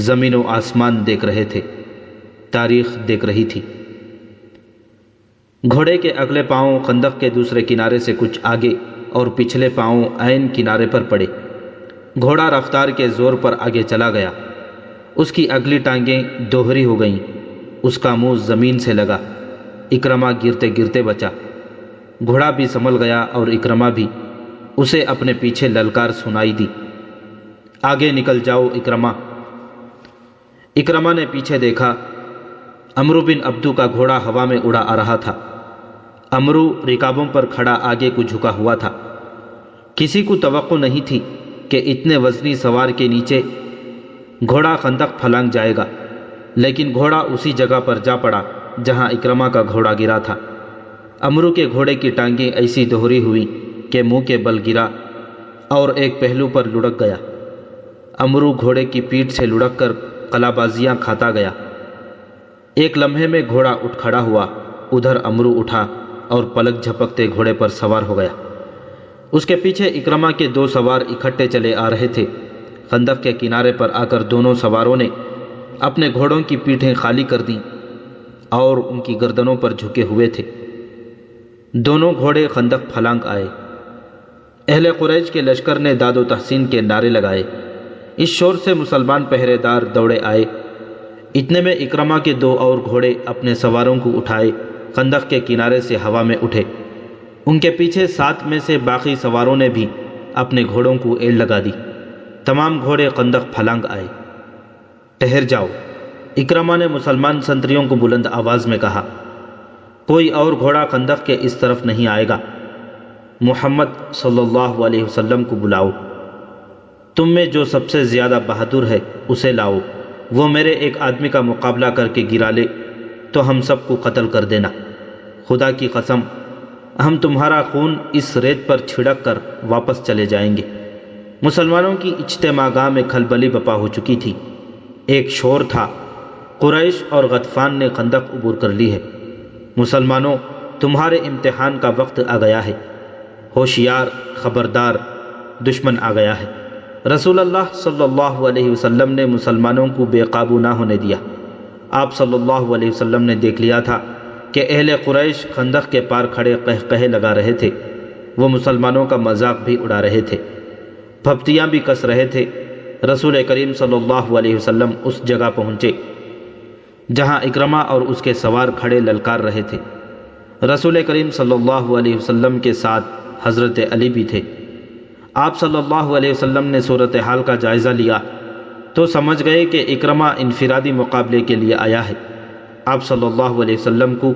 زمین و آسمان دیکھ رہے تھے، تاریخ دیکھ رہی تھی۔ گھوڑے کے اگلے پاؤں خندق کے دوسرے کنارے سے کچھ آگے اور پچھلے پاؤں عین کنارے پر پڑے۔ گھوڑا رفتار کے زور پر آگے چلا گیا۔ اس کی اگلی ٹانگیں دوہری ہو گئیں، اس کا منہ زمین سے لگا۔ اکرمہ گرتے گرتے بچا۔ گھوڑا بھی سنبھل گیا اور اکرمہ بھی۔ اسے اپنے پیچھے للکار سنائی دی، آگے نکل جاؤ اکرمہ۔ اکرمہ نے پیچھے دیکھا۔ عمرو بن عبدو کا گھوڑا ہوا میں اڑا آ رہا تھا۔ عمرو رکابوں پر کھڑا آگے کو جھکا ہوا تھا۔ کسی کو توقع نہیں تھی کہ اتنے وزنی سوار کے نیچے گھوڑا خندق پھلانگ جائے گا، لیکن گھوڑا اسی جگہ پر جا پڑا جہاں اکرمہ کا گھوڑا گرا تھا۔ عمرو کے گھوڑے کی ٹانگیں ایسی دوہری ہوئی کہ منہ کے بل گرا اور ایک پہلو پر لڑک گیا۔ عمرو گھوڑے کی پیٹھ سے لڑک کر قلع بازیاں کھاتا گیا۔ ایک لمحے میں گھوڑا اٹھ کھڑا ہوا، ادھر عمرو اٹھا اور پلک جھپکتے گھوڑے پر سوار ہو گیا۔ اس کے پیچھے اکرمہ کے 2 سوار اکٹھے چلے آ رہے تھے۔ خندق کے کنارے پر آ کر دونوں سواروں نے اپنے گھوڑوں کی پیٹھیں خالی کر دیں اور ان کی گردنوں پر جھکے ہوئے تھے۔ دونوں گھوڑے خندق پھلانگ آئے۔ اہل قریش کے لشکر نے داد و تحسین کے نعرے لگائے۔ اس شور سے مسلمان پہرے دار دوڑے آئے۔ اتنے میں اکرمہ کے 2 اور گھوڑے اپنے سواروں کو اٹھائے خندق کے کنارے سے ہوا میں اٹھے۔ ان کے پیچھے 7 میں سے باقی سواروں نے بھی اپنے گھوڑوں کو ایڑ لگا دی۔ تمام گھوڑے خندق پھلانگ آئے۔ ٹھہر جاؤ، اکرمہ نے مسلمان سنتریوں کو بلند آواز میں کہا۔ کوئی اور گھوڑا خندق کے اس طرف نہیں آئے گا۔ محمد صلی اللہ علیہ وسلم کو بلاؤ۔ تم میں جو سب سے زیادہ بہادر ہے اسے لاؤ، وہ میرے ایک آدمی کا مقابلہ کر کے گرا لے تو ہم سب کو قتل کر دینا۔ خدا کی قسم، ہم تمہارا خون اس ریت پر چھڑک کر واپس چلے جائیں گے۔ مسلمانوں کی اجتماع گاہ میں کھلبلی بپا ہو چکی تھی۔ ایک شور تھا، قریش اور غطفان نے خندق عبور کر لی ہے۔ مسلمانوں، تمہارے امتحان کا وقت آ گیا ہے۔ ہوشیار، خبردار، دشمن آ گیا ہے۔ رسول اللہ صلی اللہ علیہ وسلم نے مسلمانوں کو بے قابو نہ ہونے دیا۔ آپ صلی اللہ علیہ وسلم نے دیکھ لیا تھا کہ اہل قریش خندق کے پار کھڑے قہقہے لگا رہے تھے۔ وہ مسلمانوں کا مذاق بھی اڑا رہے تھے، پھپتیاں بھی کس رہے تھے۔ رسول کریم صلی اللہ علیہ وسلم اس جگہ پہنچے جہاں اکرمہ اور اس کے سوار کھڑے للکار رہے تھے۔ رسول کریم صلی اللہ علیہ وسلم کے ساتھ حضرت علی بھی تھے۔ آپ صلی اللہ علیہ وسلم نے صورتحال کا جائزہ لیا تو سمجھ گئے کہ اکرمہ انفرادی مقابلے کے لیے آیا ہے۔ آپ صلی اللہ علیہ وسلم کو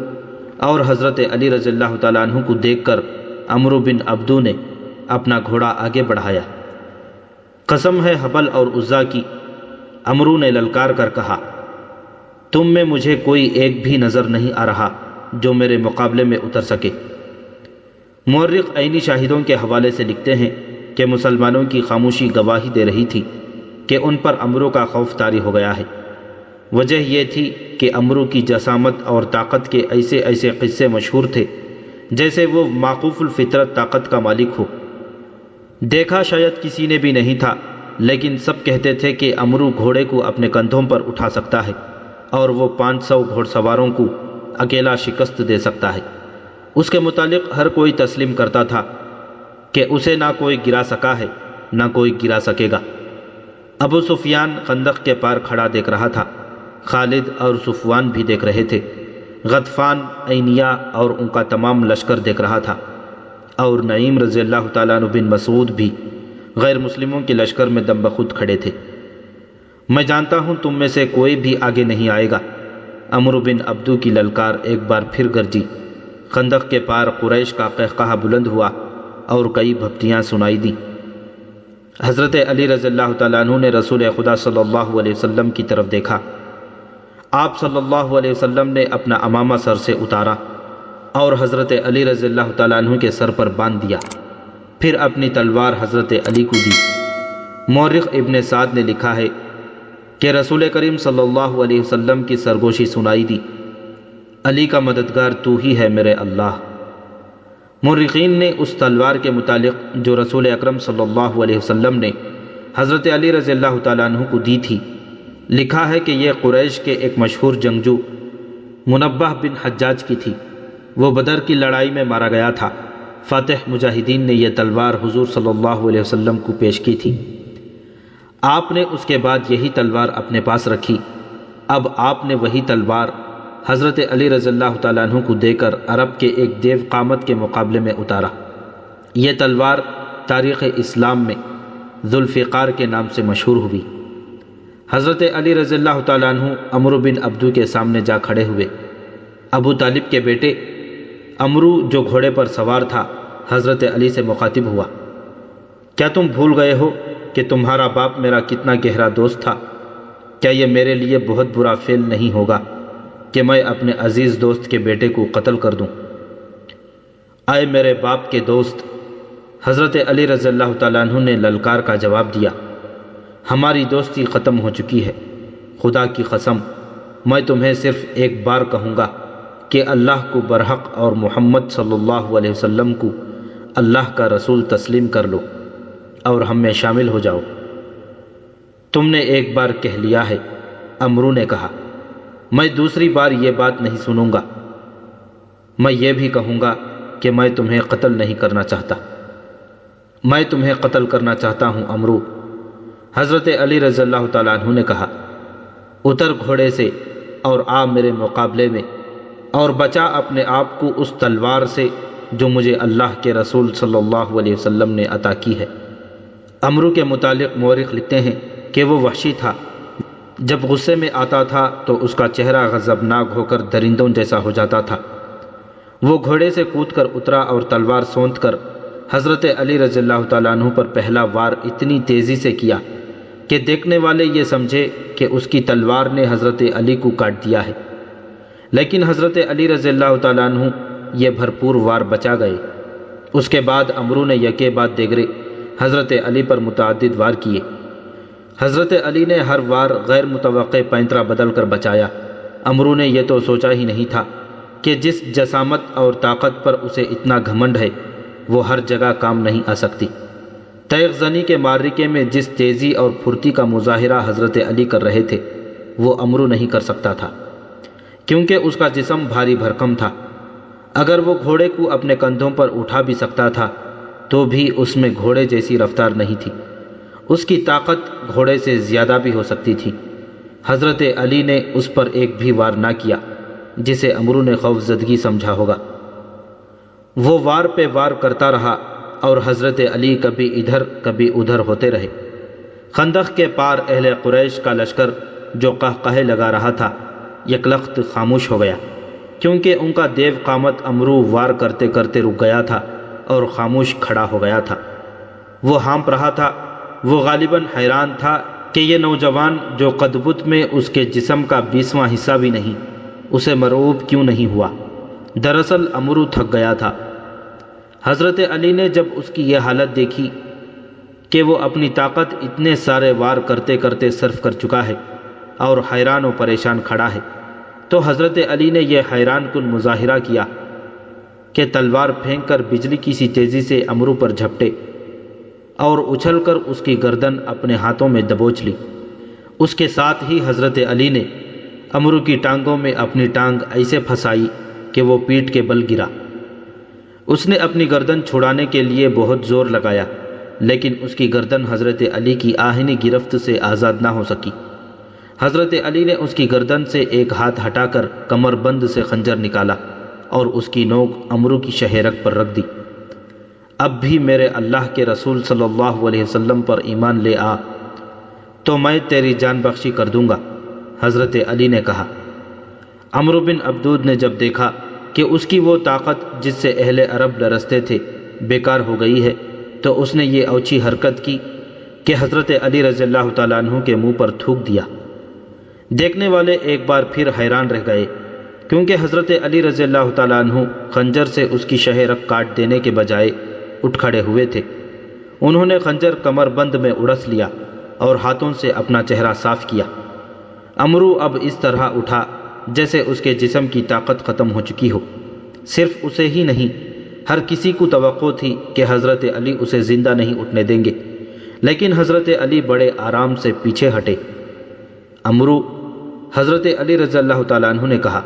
اور حضرت علی رضی اللہ تعالیٰ عنہ کو دیکھ کر عمرو بن عبدو نے اپنا گھوڑا آگے بڑھایا۔ قسم ہے حبل اور عزا کی، عمرو نے للکار کر کہا، تم میں مجھے کوئی ایک بھی نظر نہیں آ رہا جو میرے مقابلے میں اتر سکے۔ مورخ عینی شاہدوں کے حوالے سے لکھتے ہیں کہ مسلمانوں کی خاموشی گواہی دے رہی تھی کہ ان پر عمرو کا خوف طاری ہو گیا ہے۔ وجہ یہ تھی کہ عمرو کی جسامت اور طاقت کے ایسے ایسے قصے مشہور تھے جیسے وہ معقوف الفطرت طاقت کا مالک ہو۔ دیکھا شاید کسی نے بھی نہیں تھا، لیکن سب کہتے تھے کہ عمرو گھوڑے کو اپنے کندھوں پر اٹھا سکتا ہے اور وہ 500 گھوڑ سواروں کو اکیلا شکست دے سکتا ہے۔ اس کے متعلق ہر کوئی تسلیم کرتا تھا۔ کہ اسے نہ کوئی گرا سکا ہے نہ کوئی گرا سکے گا۔ ابو سفیان خندق کے پار کھڑا دیکھ رہا تھا، خالد اور صفوان بھی دیکھ رہے تھے، غطفان، اینیا اور ان کا تمام لشکر دیکھ رہا تھا، اور نعیم رضی اللہ تعالیٰ عنہ بن مسعود بھی غیر مسلموں کے لشکر میں دم بخود کھڑے تھے۔ میں جانتا ہوں تم میں سے کوئی بھی آگے نہیں آئے گا۔ عمرو بن عبدو کی للکار ایک بار پھر گرجی، خندق کے پار قریش کا قہقہہ بلند ہوا اور کئی بھپتیاں سنائی دیں۔ حضرت علی رضی اللہ تعالیٰ عنہ نے رسول خدا صلی اللہ علیہ وسلم کی طرف دیکھا۔ آپ صلی اللہ علیہ وسلم نے اپنا عمامہ سر سے اتارا اور حضرت علی رضی اللہ تعالیٰ عنہ کے سر پر باندھ دیا، پھر اپنی تلوار حضرت علی کو دی۔ مورخ ابن سعد نے لکھا ہے کہ رسول کریم صلی اللہ علیہ وسلم کی سرگوشی سنائی دی، علی کا مددگار تو ہی ہے میرے اللہ۔ مورخین نے اس تلوار کے متعلق جو رسول اکرم صلی اللہ علیہ وسلم نے حضرت علی رضی اللہ تعالیٰ عنہ کو دی تھی، لکھا ہے کہ یہ قریش کے ایک مشہور جنگجو منبہ بن حجاج کی تھی۔ وہ بدر کی لڑائی میں مارا گیا تھا۔ فاتح مجاہدین نے یہ تلوار حضور صلی اللہ علیہ وسلم کو پیش کی تھی۔ آپ نے اس کے بعد یہی تلوار اپنے پاس رکھی۔ اب آپ نے وہی تلوار حضرت علی رضی اللہ تعالیٰ عنہ کو دے کر عرب کے ایک دیو قامت کے مقابلے میں اتارا۔ یہ تلوار تاریخ اسلام میں ذوالفقار کے نام سے مشہور ہوئی۔ حضرت علی رضی اللہ تعالیٰ عنہ عمرو بن عبدو کے سامنے جا کھڑے ہوئے۔ ابو طالب کے بیٹے عمرو جو گھوڑے پر سوار تھا حضرت علی سے مخاطب ہوا، کیا تم بھول گئے ہو کہ تمہارا باپ میرا کتنا گہرا دوست تھا؟ کیا یہ میرے لیے بہت برا فعل نہیں ہوگا کہ میں اپنے عزیز دوست کے بیٹے کو قتل کر دوں؟ اے میرے باپ کے دوست، حضرت علی رضی اللہ تعالیٰ عنہ نے للکار کا جواب دیا، ہماری دوستی ختم ہو چکی ہے۔ خدا کی قسم، میں تمہیں صرف ایک بار کہوں گا کہ اللہ کو برحق اور محمد صلی اللہ علیہ وسلم کو اللہ کا رسول تسلیم کر لو اور ہم میں شامل ہو جاؤ۔ تم نے ایک بار کہہ لیا ہے، عمرو نے کہا، میں دوسری بار یہ بات نہیں سنوں گا۔ میں یہ بھی کہوں گا کہ میں تمہیں قتل نہیں کرنا چاہتا۔ میں تمہیں قتل کرنا چاہتا ہوں عمرو۔ حضرت علی رضی اللہ تعالیٰ عنہ نے کہا، اتر گھوڑے سے اور آ میرے مقابلے میں، اور بچا اپنے آپ کو اس تلوار سے جو مجھے اللہ کے رسول صلی اللہ علیہ وسلم نے عطا کی ہے۔ عمرو کے متعلق مورخ لکھتے ہیں کہ وہ وحشی تھا۔ جب غصے میں آتا تھا تو اس کا چہرہ غضبناک ہو کر درندوں جیسا ہو جاتا تھا۔ وہ گھوڑے سے کود کر اترا اور تلوار سونت کر حضرت علی رضی اللہ تعالیٰ عنہ پر پہلا وار اتنی تیزی سے کیا کہ دیکھنے والے یہ سمجھے کہ اس کی تلوار نے حضرت علی کو کاٹ دیا ہے، لیکن حضرت علی رضی اللہ تعالیٰ عنہ یہ بھرپور وار بچا گئے۔ اس کے بعد عمرو نے یکے بعد دیگرے حضرت علی پر متعدد وار کیے۔ حضرت علی نے ہر وار غیر متوقع پینترا بدل کر بچایا۔ عمرو نے یہ تو سوچا ہی نہیں تھا کہ جس جسامت اور طاقت پر اسے اتنا گھمنڈ ہے وہ ہر جگہ کام نہیں آ سکتی۔ تیغ زنی کے معرکے میں جس تیزی اور پھرتی کا مظاہرہ حضرت علی کر رہے تھے وہ عمرو نہیں کر سکتا تھا، کیونکہ اس کا جسم بھاری بھرکم تھا۔ اگر وہ گھوڑے کو اپنے کندھوں پر اٹھا بھی سکتا تھا تو بھی اس میں گھوڑے جیسی رفتار نہیں تھی۔ اس کی طاقت گھوڑے سے زیادہ بھی ہو سکتی تھی۔ حضرت علی نے اس پر ایک بھی وار نہ کیا جسے عمرو نے خوف زدگی سمجھا ہوگا۔ وہ وار پہ وار کرتا رہا اور حضرت علی کبھی ادھر کبھی ادھر ہوتے رہے۔ خندق کے پار اہل قریش کا لشکر جو قہقہے لگا رہا تھا یکلخت خاموش ہو گیا، کیونکہ ان کا دیو قامت عمرو وار کرتے کرتے رک گیا تھا اور خاموش کھڑا ہو گیا تھا۔ وہ ہانپ رہا تھا۔ وہ غالباً حیران تھا کہ یہ نوجوان جو قدبت میں اس کے جسم کا 20واں حصہ بھی نہیں، اسے مرعوب کیوں نہیں ہوا۔ دراصل عمرو تھک گیا تھا۔ حضرت علی نے جب اس کی یہ حالت دیکھی کہ وہ اپنی طاقت اتنے سارے وار کرتے کرتے صرف کر چکا ہے اور حیران و پریشان کھڑا ہے، تو حضرت علی نے یہ حیران کن مظاہرہ کیا کہ تلوار پھینک کر بجلی کی سی تیزی سے عمرو پر جھپٹے اور اچھل کر اس کی گردن اپنے ہاتھوں میں دبوچ لی۔ اس کے ساتھ ہی حضرت علی نے عمرو کی ٹانگوں میں اپنی ٹانگ ایسے پھنسائی کہ وہ پیٹھ کے بل گرا۔ اس نے اپنی گردن چھڑانے کے لیے بہت زور لگایا، لیکن اس کی گردن حضرت علی کی آہنی گرفت سے آزاد نہ ہو سکی۔ حضرت علی نے اس کی گردن سے ایک ہاتھ ہٹا کر کمر بند سے خنجر نکالا اور اس کی نوک عمرو کی شہرک پر رکھ دی۔ اب بھی میرے اللہ کے رسول صلی اللہ علیہ وسلم پر ایمان لے آ تو میں تیری جان بخشی کر دوں گا، حضرت علی نے کہا۔ عمرو بن عبدود نے جب دیکھا کہ اس کی وہ طاقت جس سے اہل عرب لرزتے تھے بیکار ہو گئی ہے تو اس نے یہ اوچھی حرکت کی کہ حضرت علی رضی اللہ تعالیٰ عنہ کے منہ پر تھوک دیا۔ دیکھنے والے ایک بار پھر حیران رہ گئے، کیونکہ حضرت علی رضی اللہ تعالیٰ عنہ خنجر سے اس کی شہ رگ کاٹ دینے کے بجائے اٹھ کھڑے ہوئے تھے۔ انہوں نے خنجر کمر بند میں اڑس لیا اور ہاتھوں سے اپنا چہرہ صاف کیا۔ عمرو اب اس طرح اٹھا جیسے اس کے جسم کی طاقت ختم ہو چکی ہو۔ صرف اسے ہی نہیں، ہر کسی کو توقع تھی کہ حضرت علی اسے زندہ نہیں اٹھنے دیں گے، لیکن حضرت علی بڑے آرام سے پیچھے ہٹے۔ عمرو، حضرت علی رضی اللہ تعالیٰ عنہ نے کہا،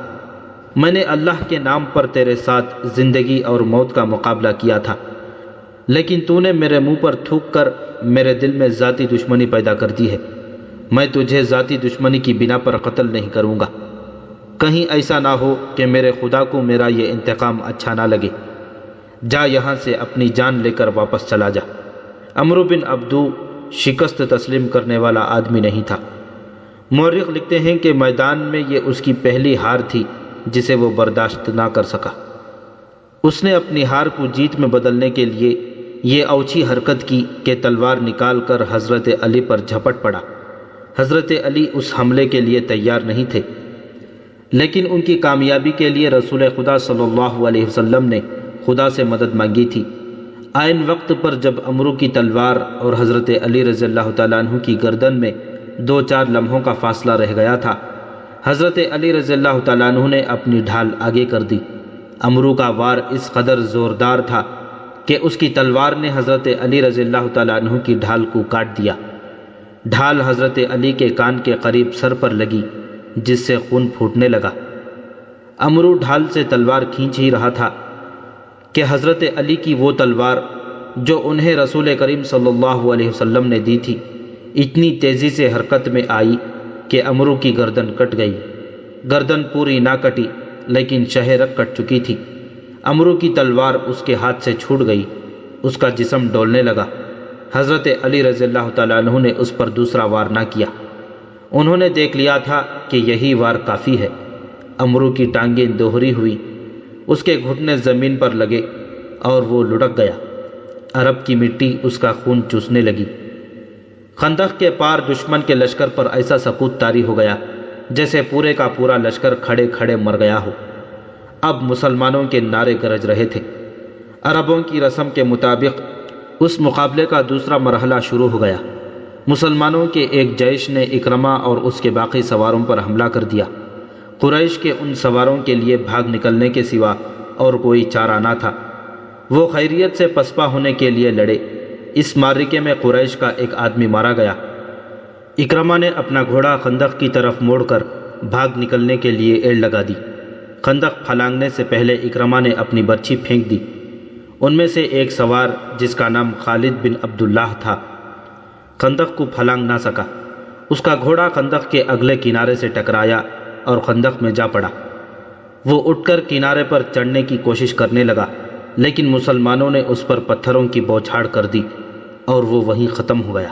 میں نے اللہ کے نام پر تیرے ساتھ زندگی اور موت کا مقابلہ کیا تھا، لیکن تو نے میرے منہ پر تھوک کر میرے دل میں ذاتی دشمنی پیدا کر دی ہے۔ میں تجھے ذاتی دشمنی کی بنا پر قتل نہیں کروں گا، کہیں ایسا نہ ہو کہ میرے خدا کو میرا یہ انتقام اچھا نہ لگے۔ جا یہاں سے اپنی جان لے کر واپس چلا جا۔ عمرو بن عبدو شکست تسلیم کرنے والا آدمی نہیں تھا۔ مورخ لکھتے ہیں کہ میدان میں یہ اس کی پہلی ہار تھی جسے وہ برداشت نہ کر سکا۔ اس نے اپنی ہار کو جیت میں بدلنے کے لیے یہ اوچھی حرکت کی کہ تلوار نکال کر حضرت علی پر جھپٹ پڑا۔ حضرت علی اس حملے کے لیے تیار نہیں تھے، لیکن ان کی کامیابی کے لیے رسول خدا صلی اللہ علیہ وسلم نے خدا سے مدد مانگی تھی۔ عین وقت پر جب عمرو کی تلوار اور حضرت علی رضی اللہ تعالیٰ عنہ کی گردن میں 2-4 لمحوں کا فاصلہ رہ گیا تھا، حضرت علی رضی اللہ تعالیٰ عنہ نے اپنی ڈھال آگے کر دی۔ عمرو کا وار اس قدر زوردار تھا کہ اس کی تلوار نے حضرت علی رضی اللہ تعالیٰ عنہ کی ڈھال کو کاٹ دیا۔ ڈھال حضرت علی کے کان کے قریب سر پر لگی، جس سے خون پھوٹنے لگا۔ عمرو ڈھال سے تلوار کھینچ ہی رہا تھا کہ حضرت علی کی وہ تلوار جو انہیں رسول کریم صلی اللہ علیہ وسلم نے دی تھی اتنی تیزی سے حرکت میں آئی کہ عمرو کی گردن کٹ گئی۔ گردن پوری نہ کٹی، لیکن شہ رگ کٹ چکی تھی۔ عمرو کی تلوار اس کے ہاتھ سے چھوٹ گئی، اس کا جسم ڈولنے لگا۔ حضرت علی رضی اللہ تعالیٰ عنہ نے اس پر دوسرا وار نہ کیا۔ انہوں نے دیکھ لیا تھا کہ یہی وار کافی ہے۔ عمرو کی ٹانگیں دوہری ہوئی، اس کے گھٹنے زمین پر لگے اور وہ لڑک گیا۔ عرب کی مٹی اس کا خون چوسنے لگی۔ خندق کے پار دشمن کے لشکر پر ایسا سکوت طاری ہو گیا جیسے پورے کا پورا لشکر کھڑے کھڑے مر گیا ہو۔ اب مسلمانوں کے نعرے گرج رہے تھے۔ عربوں کی رسم کے مطابق اس مقابلے کا دوسرا مرحلہ شروع ہو گیا۔ مسلمانوں کے ایک جیش نے اکرمہ اور اس کے باقی سواروں پر حملہ کر دیا۔ قریش کے ان سواروں کے لیے بھاگ نکلنے کے سوا اور کوئی چارہ نہ تھا۔ وہ خیریت سے پسپا ہونے کے لیے لڑے۔ اس معرکے میں قریش کا ایک آدمی مارا گیا۔ اکرمہ نے اپنا گھوڑا خندق کی طرف موڑ کر بھاگ نکلنے کے لیے ایڑ لگا دی۔ خندق پھلانگنے سے پہلے اکرمہ نے اپنی برچھی پھینک دی۔ ان میں سے ایک سوار جس کا نام خالد بن عبداللہ تھا خندق کو پھلانگ نہ سکا۔ اس کا گھوڑا خندق کے اگلے کنارے سے ٹکرایا اور خندق میں جا پڑا۔ وہ اٹھ کر کنارے پر چڑھنے کی کوشش کرنے لگا، لیکن مسلمانوں نے اس پر پتھروں کی بوچھاڑ کر دی اور وہ وہیں ختم ہو گیا۔